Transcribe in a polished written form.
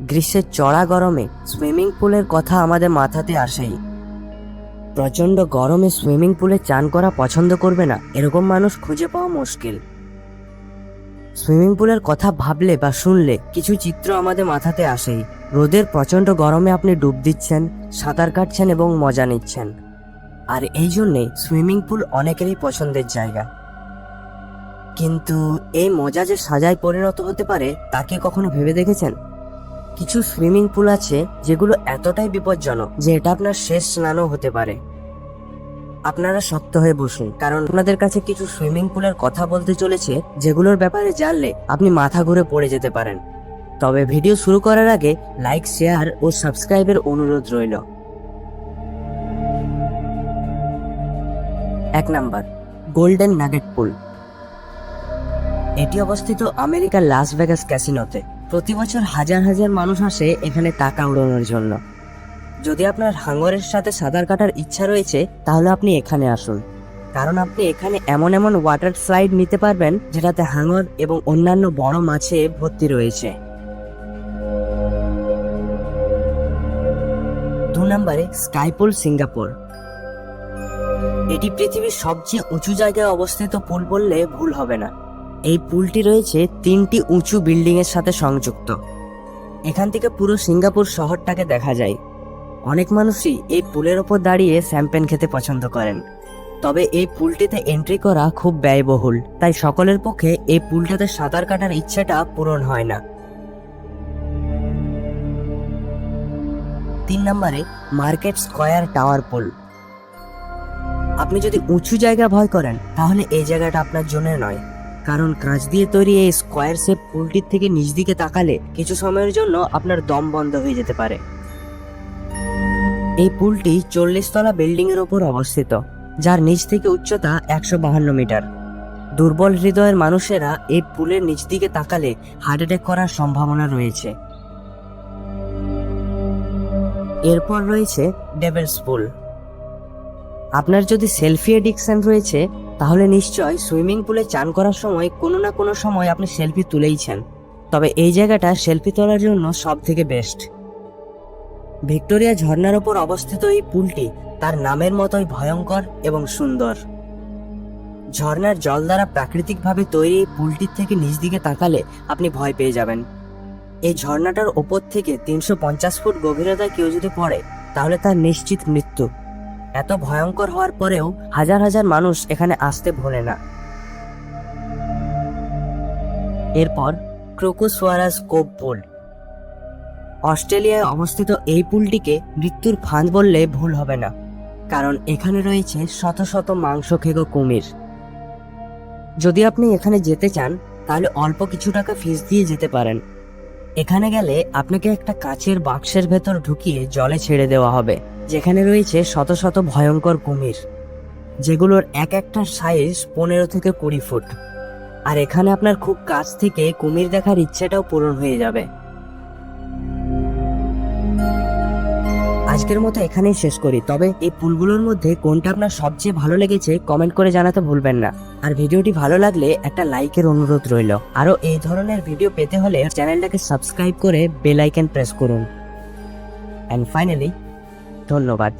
গ্রীষ্মের চড়া গরমে সুইমিং পুলের কথা আমাদের মাথাতে আসেই। প্রচণ্ড গরমে সুইমিং পুলে চান করা পছন্দ করবে না এরকম মানুষ খুঁজে পাওয়া মুশকিল। সুইমিং পুলের কথা ভাবলে বা শুনলে কিছু চিত্র আমাদের মাথাতে আসেই। রোদের প্রচণ্ড গরমে আপনি ডুব দিচ্ছেন, সাঁতার কাটছেন এবং মজা নিচ্ছেন। আর এই জন্যে সুইমিং পুল অনেকেরই পছন্দের জায়গা। কিন্তু এই মজা যে সাজায় পরিণত হতে পারে তা কি কখনো ভেবে দেখেছেন? কিছু সুইমিং পুল আছে যেগুলো এতটাই বিপজ্জনক যে এটা আপনার শেষ স্নানও হতে পারে। আপনারা শক্ত হয়ে বসুন, কারণ আপনাদের কাছে কিছু সুইমিং পুলের কথা বলতে চলেছে যেগুলোর ব্যাপারে জানলে আপনি মাথা ঘুরে পড়ে যেতে পারেন। তবে ভিডিও শুরু করার আগে লাইক, শেয়ার ও সাবস্ক্রাইবের অনুরোধ রইল। 1 নাম্বার, গোল্ডেন নাগেট পুল। এটি অবস্থিত আমেরিকার লাস ভেগাস ক্যাসিনোতে। প্রতি বছর হাজার হাজার মানুষ আসে এখানে টাকা উড়ানোর জন্য। যদি আপনার হাঙরের সাথে সাঁতার কাটার ইচ্ছা রয়েছে তাহলে আপনি এখানে আসুন, কারণ আপনি এখানে এমন এমন ওয়াটার স্লাইড নিতে পারবেন যেটাতে হাঙর এবং অন্যান্য বড় মাছে ভর্তি রয়েছে। 2 নম্বরে, স্কাই পুল সিঙ্গাপুর। এটি পৃথিবীর সবচেয়ে উঁচু জায়গায় অবস্থিত পুল বললে ভুল হবে না। এই পুলটি রয়েছে 3টি উঁচু বিল্ডিং এর সাথে সংযুক্ত। এখান থেকে পুরো সিঙ্গাপুর শহরটাকে দেখা যায়। অনেক মানুষই এই পুলের ওপর দাঁড়িয়ে শ্যাম্পেন খেতে পছন্দ করেন। তবে এই পুলটিতে এন্ট্রি করা খুব ব্যয়বহুল, তাই সকলের পক্ষে এই পুলটাতে সাঁতার কাটার ইচ্ছাটা পূরণ হয় না। 3 নম্বরে, মার্কেট স্কয়ার টাওয়ার পুল। আপনি যদি উঁচু জায়গা ভয় করেন তাহলে এই জায়গাটা আপনার জন্য নয়, কারণ কাঁচ দিয়ে তৈরি এই স্কয়ার শেপ পুলটির থেকে নিচ দিকে তাকালে কিছু সময়ের জন্য আপনার দম বন্ধ হয়ে যেতে পারে। এই পুলটি 40 তলা বিল্ডিং এর উপর অবস্থিত, যার নিচ থেকে উচ্চতা 152 মিটার। দুর্বল হৃদয়ের মানুষেরা এই পুলের নিচ দিকে তাকালে হার্ট অ্যাটাক করার সম্ভাবনা রয়েছে। এরপর রয়েছে ডেভিলস পুল। আপনার যদি সেলফি এডিকশন রয়েছে তাহলে নিশ্চয় সুইমিং পুলে চান করার সময় কোনো না কোনো সময় আপনি সেলফি তুলেইছেন। তবে এই জায়গাটা সেলফি তোলার জন্য সব থেকে বেস্ট। ভিক্টোরিয়া ঝর্ণার ওপর অবস্থিত এই পুলটি তার নামের মতোই ভয়ঙ্কর এবং সুন্দর। ঝর্ণার জল দ্বারা প্রাকৃতিকভাবে তৈরি এই পুলটির থেকে নিচ দিকে তাকালে আপনি ভয় পেয়ে যাবেন। এই ঝর্ণাটার ওপর থেকে 350 ফুট গভীরতায় কেউ যদি পড়ে তাহলে তার নিশ্চিত মৃত্যু। এত ভয়ঙ্কর হওয়ার পরেও হাজার হাজার মানুষ এখানে আসতে ভোলে না। এরপর ক্রোকোসওয়ারাস কোভ পুল। অস্ট্রেলিয়ায় অবস্থিত এই পুলটিকে মৃত্যুর ফাঁদ বললে ভুল হবে না, কারণ এখানে রয়েছে শত শত মাংস খেকো কুমির। যদি আপনি এখানে যেতে চান তাহলে অল্প কিছু টাকা ফিস দিয়ে যেতে পারেন। এখানে গেলে আপনাকে একটা কাচের বাক্সের ভেতর ঢুকিয়ে জলে ছেড়ে দেওয়া হবে, যেখানে রয়েছে শত শত ভয়ঙ্কর কুমির, যেগুলোর এক একটার সাইজ 15 থেকে 20 ফুট। আর এখানে আপনার খুব কাছ থেকে কুমির দেখার ইচ্ছাটাও পূরণ হয়ে যাবে। আজকের মতো এখানেই শেষ করি। তবে এই পুলগুলোর মধ্যে কোনটা আপনার সবচেয়ে ভালো লেগেছে কমেন্ট করে জানাতে ভুলবেন না। আর ভিডিওটি ভালো লাগলে একটা লাইকের অনুরোধ রইল। আরো এই ধরনের ভিডিও পেতে হলে চ্যানেলটাকে সাবস্ক্রাইব করে বেল আইকন প্রেস করুন। এন্ড ফাইনালি, ধন্যবাদ।